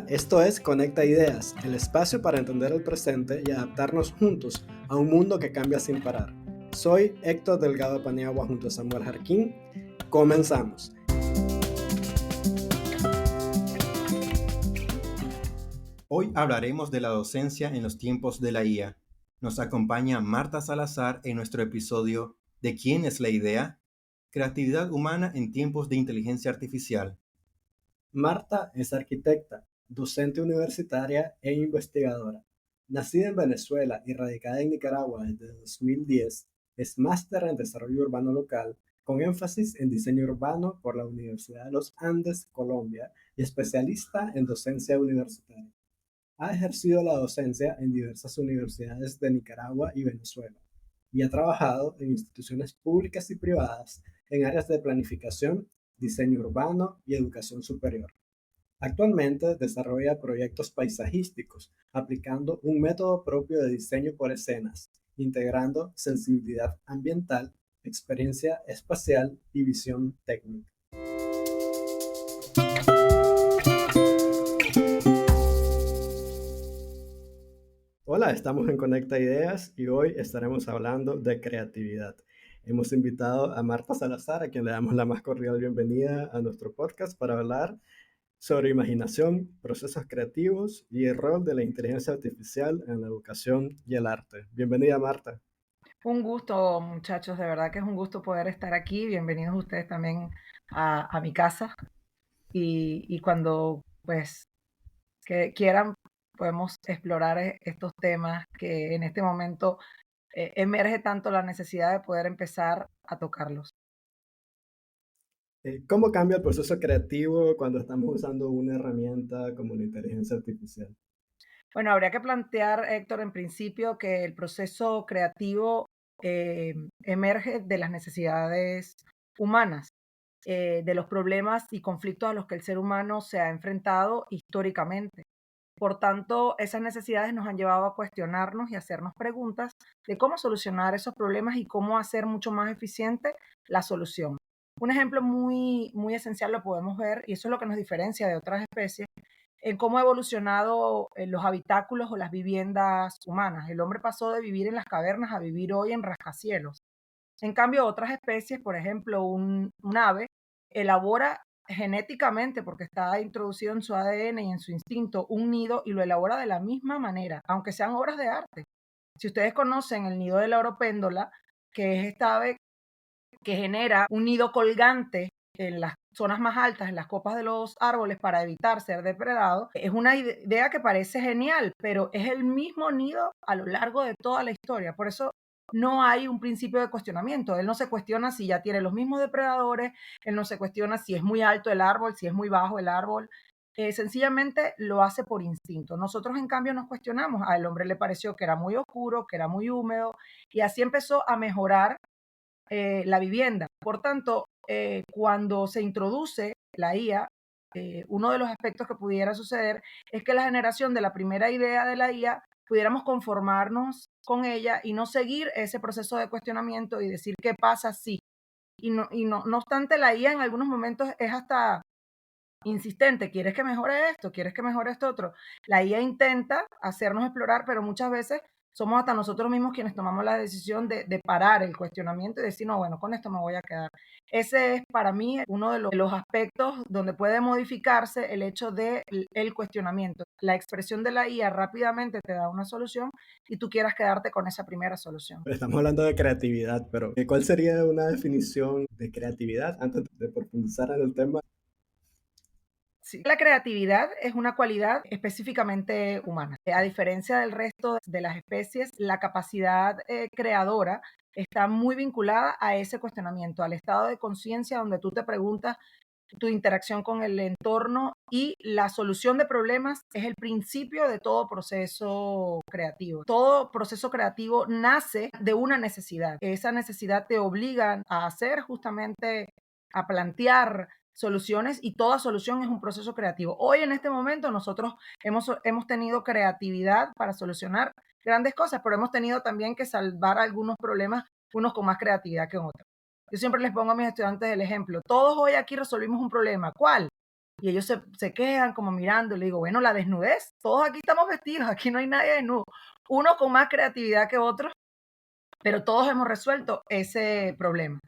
Esto es Conecta Ideas, el espacio para entender el presente y adaptarnos juntos a un mundo que cambia sin parar. Soy Héctor Delgado Paniagua junto a Samuel Jarquín. Comenzamos. Hoy hablaremos de la docencia en los tiempos de la IA. Nos acompaña Marta Salazar en nuestro episodio ¿De quién es la idea? Creatividad humana en tiempos de inteligencia artificial. Marta es arquitecta, docente universitaria e investigadora. Nacida en Venezuela y radicada en Nicaragua desde 2010, es máster en desarrollo urbano local con énfasis en diseño urbano por la Universidad de los Andes, Colombia, y especialista en docencia universitaria. Ha ejercido la docencia en diversas universidades de Nicaragua y Venezuela y ha trabajado en instituciones públicas y privadas en áreas de planificación, diseño urbano y educación superior. Actualmente desarrolla proyectos paisajísticos aplicando un método propio de diseño por escenas, integrando sensibilidad ambiental, experiencia espacial y visión técnica. Hola, estamos en Conecta Ideas y hoy estaremos hablando de creatividad. Hemos invitado a Marta Salazar, a quien le damos la más cordial bienvenida a nuestro podcast para hablar sobre imaginación, procesos creativos y el rol de la inteligencia artificial en la educación y el arte. Bienvenida, Marta. Un gusto, muchachos, de verdad que es un gusto poder estar aquí. Bienvenidos ustedes también a mi casa. Y cuando pues que quieran podemos explorar estos temas que en este momento emerge tanto la necesidad de poder empezar a tocarlos. ¿Cómo cambia el proceso creativo cuando estamos usando una herramienta como la inteligencia artificial? Bueno, habría que plantear, Héctor, en principio que el proceso creativo emerge de las necesidades humanas, de los problemas y conflictos a los que el ser humano se ha enfrentado históricamente. Por tanto, esas necesidades nos han llevado a cuestionarnos y hacernos preguntas de cómo solucionar esos problemas y cómo hacer mucho más eficiente la solución. Un ejemplo muy esencial lo podemos ver, y eso es lo que nos diferencia de otras especies, en cómo ha evolucionado los habitáculos o las viviendas humanas. El hombre pasó de vivir en las cavernas a vivir hoy en rascacielos. En cambio, otras especies, por ejemplo, un ave, elabora genéticamente, porque está introducido en su ADN y en su instinto, un nido y lo elabora de la misma manera, aunque sean obras de arte. Si ustedes conocen el nido de la oropéndola, que es esta ave que genera un nido colgante en las zonas más altas, en las copas de los árboles, para evitar ser depredado, es una idea que parece genial, pero es el mismo nido a lo largo de toda la historia. Por eso no hay un principio de cuestionamiento. Él no se cuestiona si ya tiene los mismos depredadores, él no se cuestiona si es muy alto el árbol, si es muy bajo el árbol. Sencillamente lo hace por instinto. Nosotros, en cambio, nos cuestionamos. Al hombre le pareció que era muy oscuro, que era muy húmedo, y así empezó a mejorar la vivienda. Por tanto, cuando se introduce la IA, uno de los aspectos que pudiera suceder es que la generación de la primera idea de la IA pudiéramos conformarnos con ella y no seguir ese proceso de cuestionamiento y decir qué pasa si. No obstante, la IA en algunos momentos es hasta insistente, ¿quieres que mejore esto? ¿Quieres que mejore esto otro? La IA intenta hacernos explorar, pero muchas veces somos hasta nosotros mismos quienes tomamos la decisión de parar el cuestionamiento y decir, no, bueno, con esto me voy a quedar. Ese es para mí uno de los aspectos donde puede modificarse el hecho del el cuestionamiento. La expresión de la IA rápidamente te da una solución y tú quieras quedarte con esa primera solución. Estamos hablando de creatividad, pero ¿cuál sería una definición de creatividad antes de profundizar en el tema? Sí. La creatividad es una cualidad específicamente humana. A diferencia del resto de las especies, la capacidad creadora está muy vinculada a ese cuestionamiento, al estado de conciencia donde tú te preguntas tu interacción con el entorno, y la solución de problemas es el principio de todo proceso creativo. Todo proceso creativo nace de una necesidad. Esa necesidad te obliga a hacer justamente, a plantear soluciones, y toda solución es un proceso creativo. Hoy en este momento nosotros hemos tenido creatividad para solucionar grandes cosas, pero hemos tenido también que salvar algunos problemas, unos con más creatividad que otros. Yo siempre les pongo a mis estudiantes el ejemplo. Todos hoy aquí resolvimos un problema. ¿Cuál? Y ellos se quedan como mirando, y le digo, bueno, la desnudez, todos aquí estamos vestidos, aquí no hay nadie desnudo. Unos con más creatividad que otros, pero todos hemos resuelto ese problema.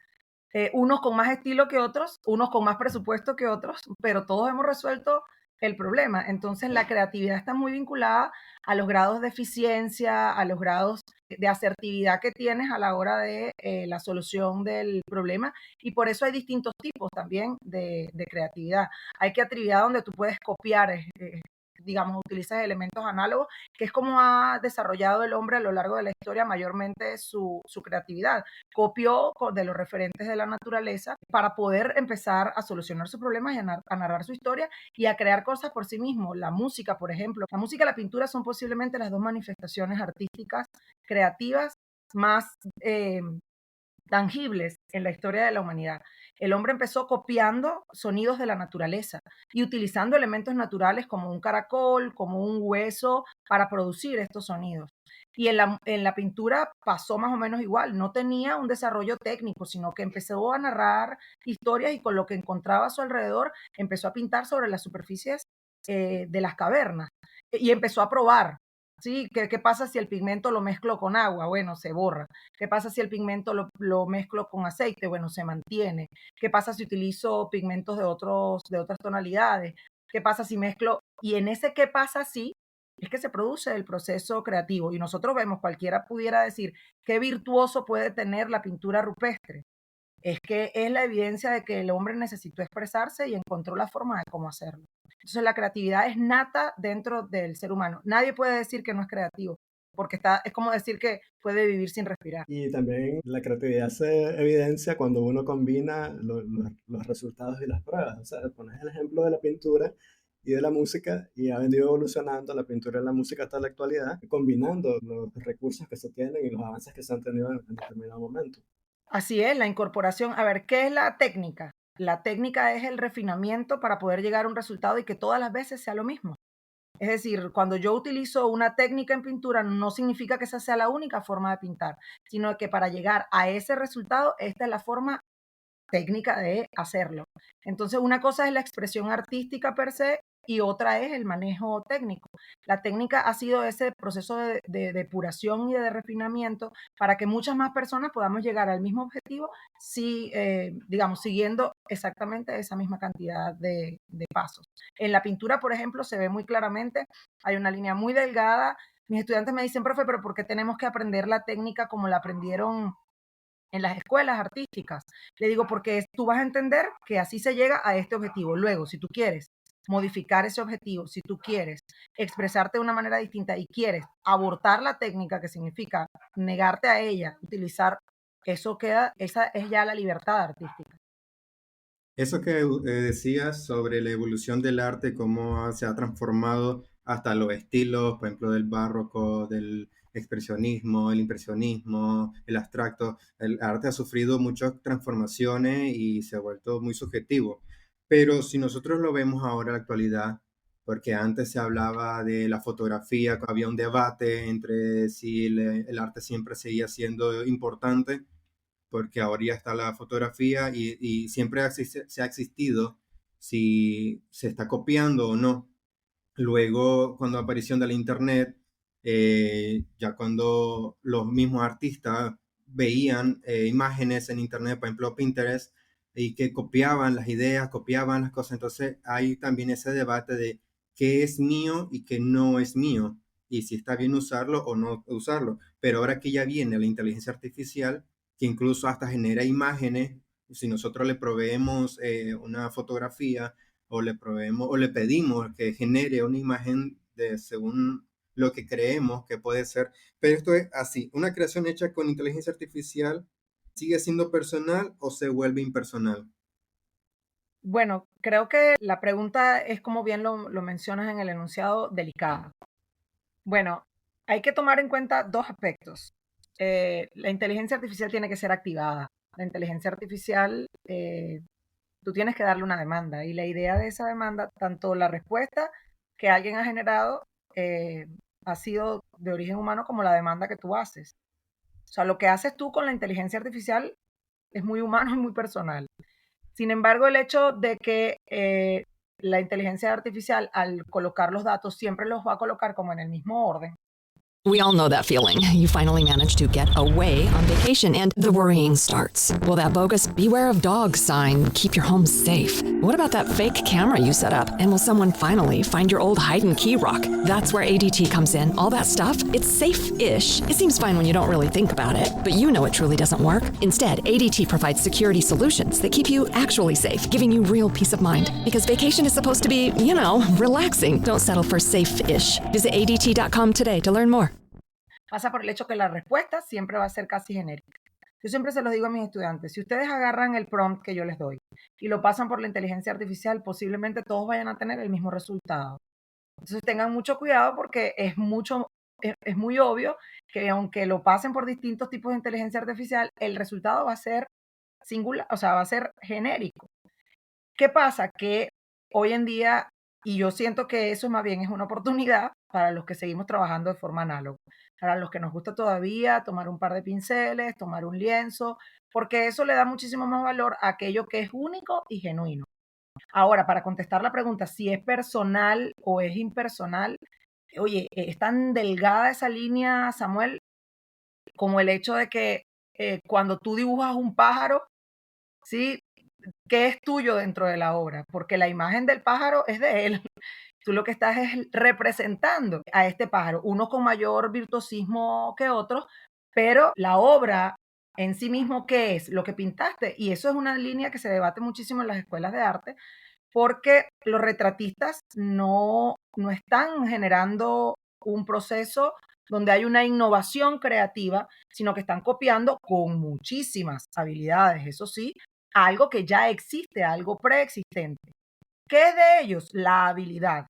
Unos con más estilo que otros, unos con más presupuesto que otros, pero todos hemos resuelto el problema. Entonces, la creatividad está muy vinculada a los grados de eficiencia, a los grados de asertividad que tienes a la hora de la solución del problema, y por eso hay distintos tipos también de creatividad. Hay creatividad donde tú puedes copiar, digamos, utilizas elementos análogos, que es como ha desarrollado el hombre a lo largo de la historia mayormente su creatividad. Copió de los referentes de la naturaleza para poder empezar a solucionar sus problemas y a narrar su historia y a crear cosas por sí mismo. La música, por ejemplo. La música y la pintura son posiblemente las dos manifestaciones artísticas creativas más tangibles en la historia de la humanidad. El hombre empezó copiando sonidos de la naturaleza y utilizando elementos naturales como un caracol, como un hueso, para producir estos sonidos. Y en la pintura pasó más o menos igual, no tenía un desarrollo técnico, sino que empezó a narrar historias y con lo que encontraba a su alrededor empezó a pintar sobre las superficies de las cavernas y empezó a probar. ¿Sí? ¿Qué pasa si el pigmento lo mezclo con agua? Bueno, se borra. ¿Qué pasa si el pigmento lo mezclo con aceite? Bueno, se mantiene. ¿Qué pasa si utilizo pigmentos de otras tonalidades? ¿Qué pasa si mezclo? Y en ese qué pasa si es que se produce el proceso creativo. Y nosotros vemos, cualquiera pudiera decir, qué virtuoso puede tener la pintura rupestre. Es que es la evidencia de que el hombre necesitó expresarse y encontró la forma de cómo hacerlo. Entonces la creatividad es nata dentro del ser humano. Nadie puede decir que no es creativo, porque es como decir que puede vivir sin respirar. Y también la creatividad se evidencia cuando uno combina los resultados y las pruebas. O sea, pones el ejemplo de la pintura y de la música y ha venido evolucionando la pintura y la música hasta la actualidad, combinando los recursos que se tienen y los avances que se han tenido en determinado momento. Así es, la incorporación. A ver, ¿qué es la técnica? La técnica es el refinamiento para poder llegar a un resultado y que todas las veces sea lo mismo. Es decir, cuando yo utilizo una técnica en pintura, no significa que esa sea la única forma de pintar, sino que para llegar a ese resultado, esta es la forma técnica de hacerlo. Entonces, una cosa es la expresión artística per se y otra es el manejo técnico. La técnica ha sido ese proceso de depuración y de refinamiento para que muchas más personas podamos llegar al mismo objetivo si, digamos, siguiendo exactamente esa misma cantidad de pasos. En la pintura, por ejemplo, se ve muy claramente, hay una línea muy delgada. Mis estudiantes me dicen, profe, pero ¿por qué tenemos que aprender la técnica como la aprendieron en las escuelas artísticas? Le digo, porque tú vas a entender que así se llega a este objetivo. Luego, si tú quieres modificar ese objetivo, si tú quieres expresarte de una manera distinta y quieres abortar la técnica, que significa negarte a ella, utilizar, esa es ya la libertad artística. Eso que decías sobre la evolución del arte, cómo se ha transformado hasta los estilos, por ejemplo, del barroco, del expresionismo, el impresionismo, el abstracto. El arte ha sufrido muchas transformaciones y se ha vuelto muy subjetivo. Pero si nosotros lo vemos ahora en la actualidad, porque antes se hablaba de la fotografía, había un debate entre si el arte siempre seguía siendo importante porque ahora ya está la fotografía y siempre se ha existido si se está copiando o no. Luego, cuando aparición del Internet, ya cuando los mismos artistas veían imágenes en Internet, por ejemplo Pinterest, y que copiaban las ideas, copiaban las cosas, entonces hay también ese debate de qué es mío y qué no es mío, y si está bien usarlo o no usarlo. Pero ahora que ya viene la inteligencia artificial, que incluso hasta genera imágenes, si nosotros le proveemos una fotografía, o le proveemos o le pedimos que genere una imagen de según lo que creemos que puede ser. Pero esto es así, una creación hecha con inteligencia artificial sigue siendo personal o se vuelve impersonal. Bueno, creo que la pregunta es, como bien lo mencionas en el enunciado, delicada. Bueno, hay que tomar en cuenta dos aspectos. La inteligencia artificial tiene que ser activada. La inteligencia artificial, tú tienes que darle una demanda, y la idea de esa demanda, tanto la respuesta que alguien ha generado, eh, ha sido de origen humano, como la demanda que tú haces. O sea, lo que haces tú con la inteligencia artificial es muy humano y muy personal. Sin embargo, el hecho de que la inteligencia artificial, al colocar los datos, siempre los va a colocar como en el mismo orden. We all know that feeling. You finally manage to get away on vacation and the worrying starts. Will that bogus "beware of dogs" sign keep your home safe? What about that fake camera you set up? And will someone finally find your old hide and key rock? That's where ADT comes in. All that stuff, it's safe-ish. It seems fine when you don't really think about it, but you know it truly doesn't work. Instead, ADT provides security solutions that keep you actually safe, giving you real peace of mind. Because vacation is supposed to be, you know, relaxing. Don't settle for safe-ish. Visit ADT.com today to learn more. Pasa por el hecho que la respuesta siempre va a ser casi genérica. Yo siempre se los digo a mis estudiantes, si ustedes agarran el prompt que yo les doy y lo pasan por la inteligencia artificial, posiblemente todos vayan a tener el mismo resultado. Entonces tengan mucho cuidado porque es muy obvio que aunque lo pasen por distintos tipos de inteligencia artificial, el resultado va a ser singular, o sea, va a ser genérico. ¿Qué pasa? Que hoy en día, y yo siento que eso más bien es una oportunidad para los que seguimos trabajando de forma análoga, para los que nos gusta todavía tomar un par de pinceles, tomar un lienzo, porque eso le da muchísimo más valor a aquello que es único y genuino. Ahora, para contestar la pregunta, si es personal o es impersonal, oye, es tan delgada esa línea, Samuel, como el hecho de que cuando tú dibujas un pájaro, ¿sí? ¿Qué es tuyo dentro de la obra? Porque la imagen del pájaro es de él. Tú lo que estás es representando a este pájaro, uno con mayor virtuosismo que otros, pero la obra en sí mismo, ¿qué es? Lo que pintaste. Y eso es una línea que se debate muchísimo en las escuelas de arte, porque los retratistas no están generando un proceso donde hay una innovación creativa, sino que están copiando con muchísimas habilidades, eso sí, algo que ya existe, algo preexistente. ¿Qué es de ellos? La habilidad.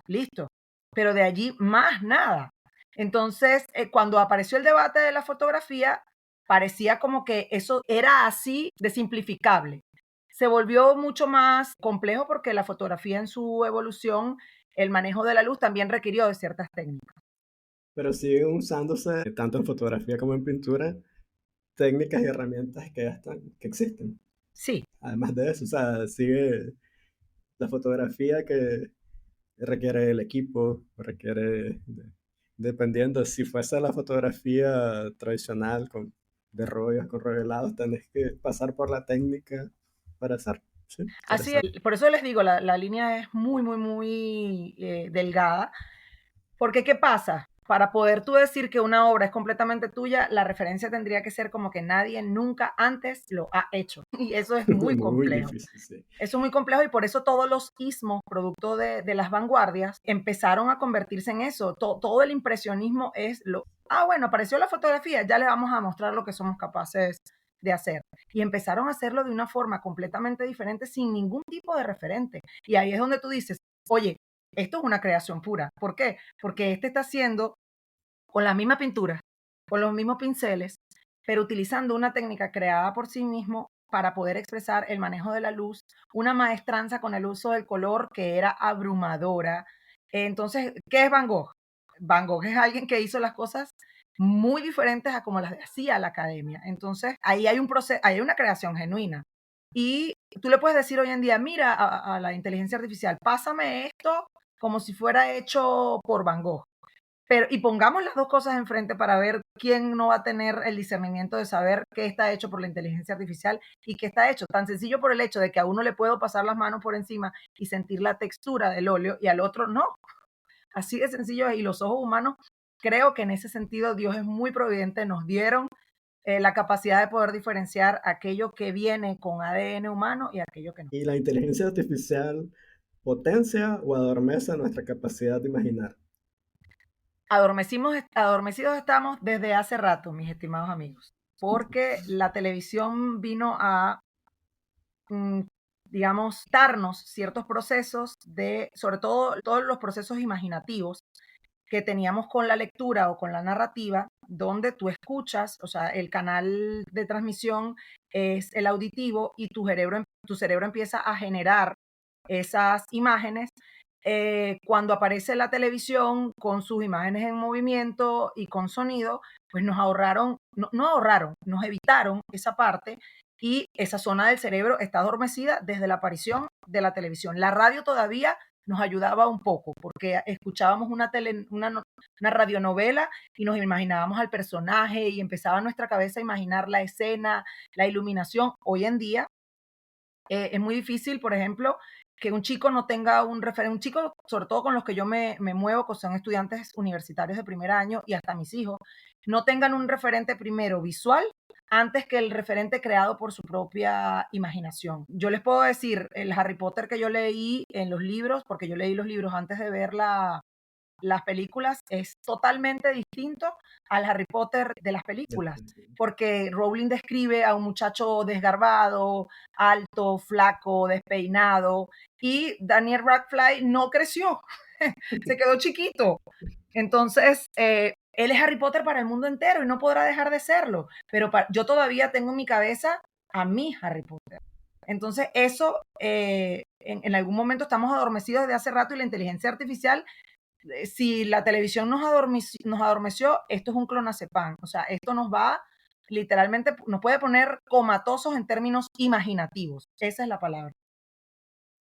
Listo. Pero de allí más nada. Entonces, cuando apareció el debate de la fotografía, parecía como que eso era así de simplificable. Se volvió mucho más complejo porque la fotografía en su evolución, el manejo de la luz también requirió de ciertas técnicas. Pero siguen usándose, tanto en fotografía como en pintura, técnicas y herramientas que ya están, que existen. Sí, Además de eso, o sea, sigue la fotografía que requiere el equipo, requiere, dependiendo, si fuese la fotografía tradicional de rollos con revelados, tenés que pasar por la técnica para hacer. Sí, así es. interesante. Por eso les digo, la línea es muy, muy, muy delgada. Porque, ¿qué pasa? Para poder tú decir que una obra es completamente tuya, la referencia tendría que ser como que nadie nunca antes lo ha hecho. Y eso es muy Muy complejo. difícil, sí. Eso es muy complejo y por eso todos los ismos, producto de las vanguardias, empezaron a convertirse en eso. Todo el impresionismo es bueno, apareció la fotografía, ya le vamos a mostrar lo que somos capaces de hacer. Y empezaron a hacerlo de una forma completamente diferente, sin ningún tipo de referente. Y ahí es donde tú dices, oye, esto es una creación pura. ¿Por qué? Porque este está haciendo con la misma pintura, con los mismos pinceles, pero utilizando una técnica creada por sí mismo para poder expresar el manejo de la luz, una maestranza con el uso del color que era abrumadora. Entonces, ¿qué es Van Gogh? Van Gogh es alguien que hizo las cosas muy diferentes a como las hacía la academia. Entonces, ahí hay un proceso, hay una creación genuina. Y tú le puedes decir hoy en día, mira a la inteligencia artificial, pásame esto como si fuera hecho por Van Gogh. Y pongamos las dos cosas enfrente para ver quién no va a tener el discernimiento de saber qué está hecho por la inteligencia artificial y qué está hecho. Tan sencillo por el hecho de que a uno le puedo pasar las manos por encima y sentir la textura del óleo y al otro no. Así de sencillo es. Y los ojos humanos, creo que en ese sentido Dios es muy providente. Nos dieron la capacidad de poder diferenciar aquello que viene con ADN humano y aquello que no. Y la inteligencia artificial potencia o adormece nuestra capacidad de imaginar. Adormecidos estamos desde hace rato, mis estimados amigos, porque la televisión vino a, digamos, darnos ciertos procesos sobre todo todos los procesos imaginativos que teníamos con la lectura o con la narrativa, donde tú escuchas, o sea, el canal de transmisión es el auditivo y tu cerebro empieza a generar esas imágenes. Cuando aparece la televisión con sus imágenes en movimiento y con sonido, pues nos ahorraron, no ahorraron, nos evitaron esa parte y esa zona del cerebro está adormecida desde la aparición de la televisión. La radio todavía nos ayudaba un poco porque escuchábamos una radionovela y nos imaginábamos al personaje y empezaba nuestra cabeza a imaginar la escena, la iluminación. Hoy en día es muy difícil, por ejemplo, que un chico no tenga un referente, un chico, sobre todo con los que yo me muevo, que son estudiantes universitarios de primer año y hasta mis hijos, no tengan un referente primero visual antes que el referente creado por su propia imaginación. Yo les puedo decir, el Harry Potter que yo leí en los libros, porque yo leí los libros antes de ver las películas, es totalmente distinto al Harry Potter de las películas, porque Rowling describe a un muchacho desgarbado, alto, flaco, despeinado, y Daniel Radcliffe no creció, se quedó chiquito. Entonces, él es Harry Potter para el mundo entero y no podrá dejar de serlo, pero yo todavía tengo en mi cabeza a mi Harry Potter. Entonces, eso en algún momento estamos adormecidos desde hace rato y la inteligencia artificial, si la televisión nos adormeció, esto es un clonazepam. O sea, esto nos va, literalmente, nos puede poner comatosos en términos imaginativos. Esa es la palabra.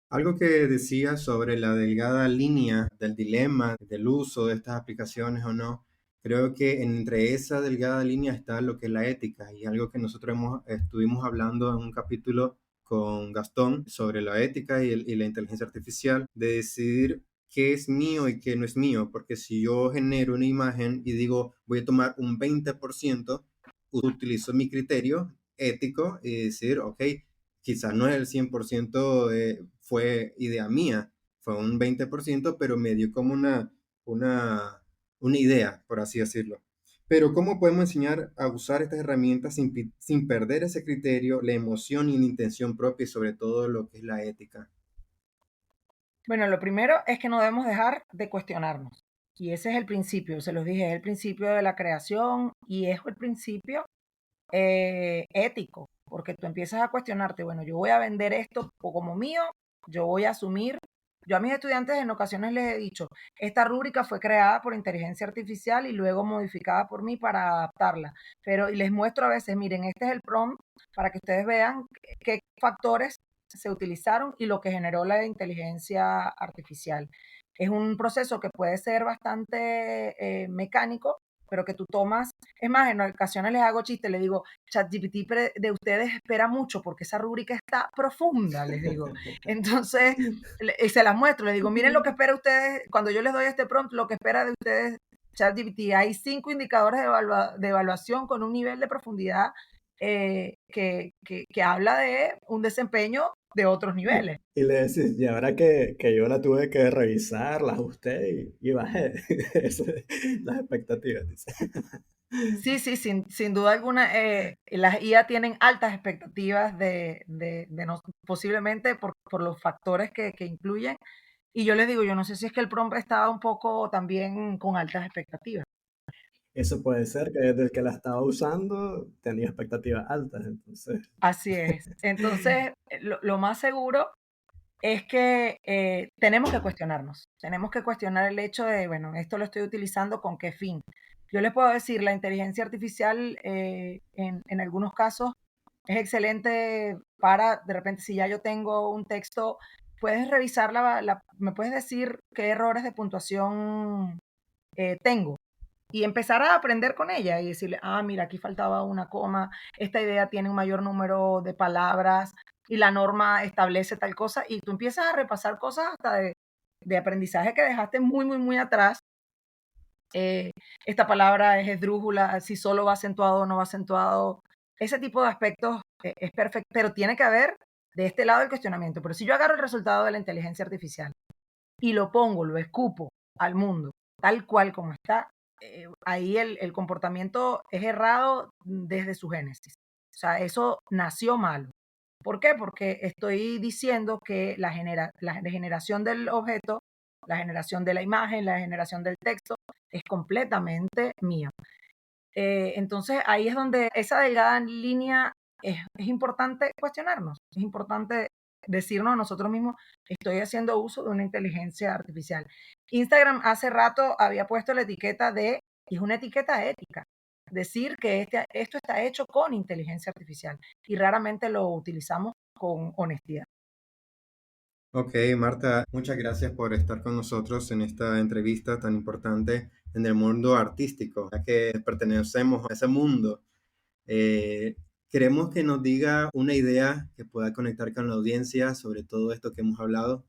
Algo que decía sobre la delgada línea del dilema del uso de estas aplicaciones o no, creo que entre esa delgada línea está lo que es la ética y algo que nosotros estuvimos hablando en un capítulo con Gastón sobre la ética y la inteligencia artificial, de decidir qué es mío y qué no es mío, porque si yo genero una imagen y digo voy a tomar un 20%, utilizo mi criterio ético y decir, ok, quizás no es el 100%, fue idea mía, fue un 20%, pero me dio como una idea, por así decirlo. Pero ¿cómo podemos enseñar a usar estas herramientas sin perder ese criterio, la emoción y la intención propia y sobre todo lo que es la ética? Bueno, lo primero es que no debemos dejar de cuestionarnos. Y ese es el principio, se los dije, es el principio de la creación y es el principio ético, porque tú empiezas a cuestionarte, bueno, yo voy a vender esto como mío, yo voy a asumir, yo a mis estudiantes en ocasiones les he dicho, esta rúbrica fue creada por inteligencia artificial y luego modificada por mí para adaptarla, pero y les muestro a veces, miren, este es el prompt para que ustedes vean qué factores se utilizaron y lo que generó la inteligencia artificial. Es un proceso que puede ser bastante mecánico, pero que tú tomas. Es más, en ocasiones les hago chiste, les digo, ChatGPT de ustedes espera mucho porque esa rúbrica está profunda, les digo. Entonces, se las muestro, les digo, miren lo que espera ustedes, cuando yo les doy este prompt, lo que espera de ustedes ChatGPT. Hay 5 indicadores de evaluación con un nivel de profundidad que habla de un desempeño de otros niveles. Y le decís, y ahora que yo la tuve que revisar, la ajusté y bajé las expectativas, dice. Sí, sí, sin duda alguna, las IA tienen altas expectativas posiblemente por los factores que incluyen. Y yo les digo, yo no sé si es que el prompt estaba un poco también con altas expectativas. Eso puede ser que desde el que la estaba usando tenía expectativas altas, entonces. Así es. Entonces, lo más seguro es que tenemos que cuestionarnos. Tenemos que cuestionar el hecho de, bueno, esto lo estoy utilizando con qué fin. Yo les puedo decir, la inteligencia artificial en algunos casos es excelente para, de repente, si ya yo tengo un texto, puedes revisar me puedes decir qué errores de puntuación tengo y empezar a aprender con ella y decirle, ah, mira, aquí faltaba una coma, esta idea tiene un mayor número de palabras y la norma establece tal cosa y tú empiezas a repasar cosas hasta de aprendizaje que dejaste muy, muy, muy atrás. Esta palabra es esdrújula, si solo va acentuado o no va acentuado. Ese tipo de aspectos es perfecto, pero tiene que haber de este lado el cuestionamiento. Pero si yo agarro el resultado de la inteligencia artificial y lo pongo, lo escupo al mundo, tal cual como está, ahí el comportamiento es errado desde su génesis. O sea, eso nació malo. ¿Por qué? Porque estoy diciendo que la generación del objeto, la generación de la imagen, la generación del texto, es completamente mía. Entonces ahí es donde esa delgada línea es importante cuestionarnos, es importante decirnos a nosotros mismos, estoy haciendo uso de una inteligencia artificial. Instagram hace rato había puesto la etiqueta y es una etiqueta ética. decir que esto está hecho con inteligencia artificial y raramente lo utilizamos con honestidad. Ok, Marta, muchas gracias por estar con nosotros en esta entrevista tan importante en el mundo artístico, ya que pertenecemos a ese mundo. Queremos que nos diga una idea que pueda conectar con la audiencia sobre todo esto que hemos hablado.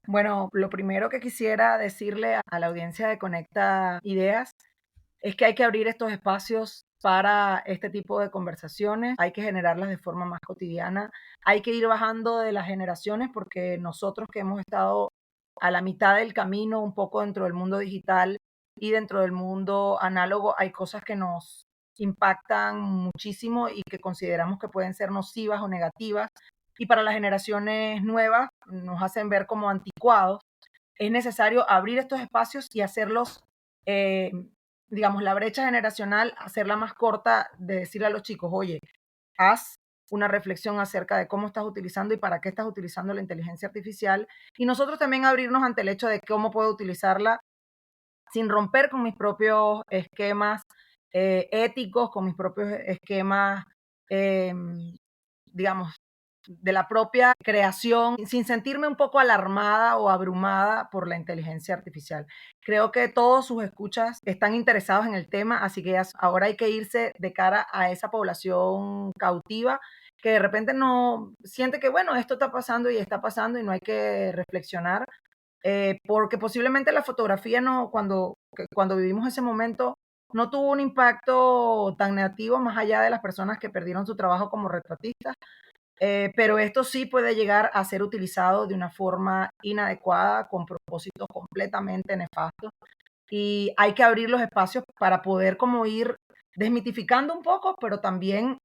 Bueno, lo primero que quisiera decirle a la audiencia de Conecta Ideas es que hay que abrir estos espacios para este tipo de conversaciones, hay que generarlas de forma más cotidiana, hay que ir bajando de las generaciones porque nosotros que hemos estado a la mitad del camino, un poco dentro del mundo digital y dentro del mundo análogo, hay cosas que nos impactan muchísimo y que consideramos que pueden ser nocivas o negativas. Y para las generaciones nuevas nos hacen ver como anticuados. Es necesario abrir estos espacios y hacerlos, eh, digamos, la brecha generacional, hacerla más corta, de decirle a los chicos, oye, haz una reflexión acerca de cómo estás utilizando y para qué estás utilizando la inteligencia artificial. Y nosotros también abrirnos ante el hecho de cómo puedo utilizarla sin romper con mis propios esquemas éticos, con mis propios esquemas, digamos, de la propia creación, sin sentirme un poco alarmada o abrumada por la inteligencia artificial. Creo que todos sus escuchas están interesados en el tema, así que ahora hay que irse de cara a esa población cautiva que de repente no siente que, bueno, esto está pasando y no hay que reflexionar, porque posiblemente la fotografía no, cuando vivimos ese momento, no tuvo un impacto tan negativo más allá de las personas que perdieron su trabajo como retratistas. Pero esto sí puede llegar a ser utilizado de una forma inadecuada, con propósitos completamente nefastos. Y hay que abrir los espacios para poder como ir desmitificando un poco, pero también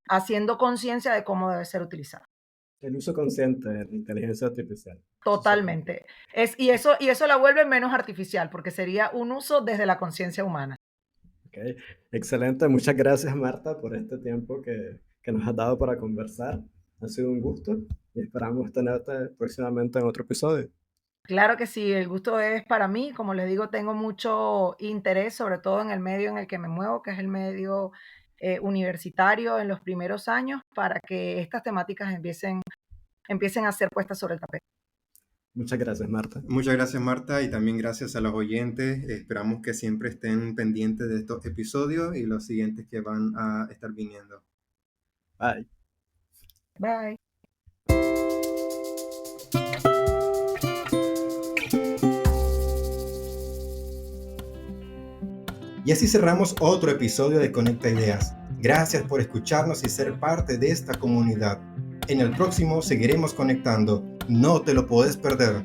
haciendo conciencia de cómo debe ser utilizada. El uso consciente de la inteligencia artificial. Totalmente. Y eso la vuelve menos artificial, porque sería un uso desde la conciencia humana. Okay. Excelente, muchas gracias Marta por este tiempo que nos has dado para conversar. Ha sido un gusto y esperamos tenerte próximamente en otro episodio. Claro que sí, el gusto es para mí. Como les digo, tengo mucho interés, sobre todo en el medio en el que me muevo, que es el medio universitario en los primeros años, para que estas temáticas empiecen a ser puestas sobre el tapete. Muchas gracias, Marta. Muchas gracias, Marta, y también gracias a los oyentes. Esperamos que siempre estén pendientes de estos episodios y los siguientes que van a estar viniendo. Bye. Bye. Y así cerramos otro episodio de Conecta Ideas. Gracias por escucharnos y ser parte de esta comunidad. En el próximo seguiremos conectando. No te lo puedes perder.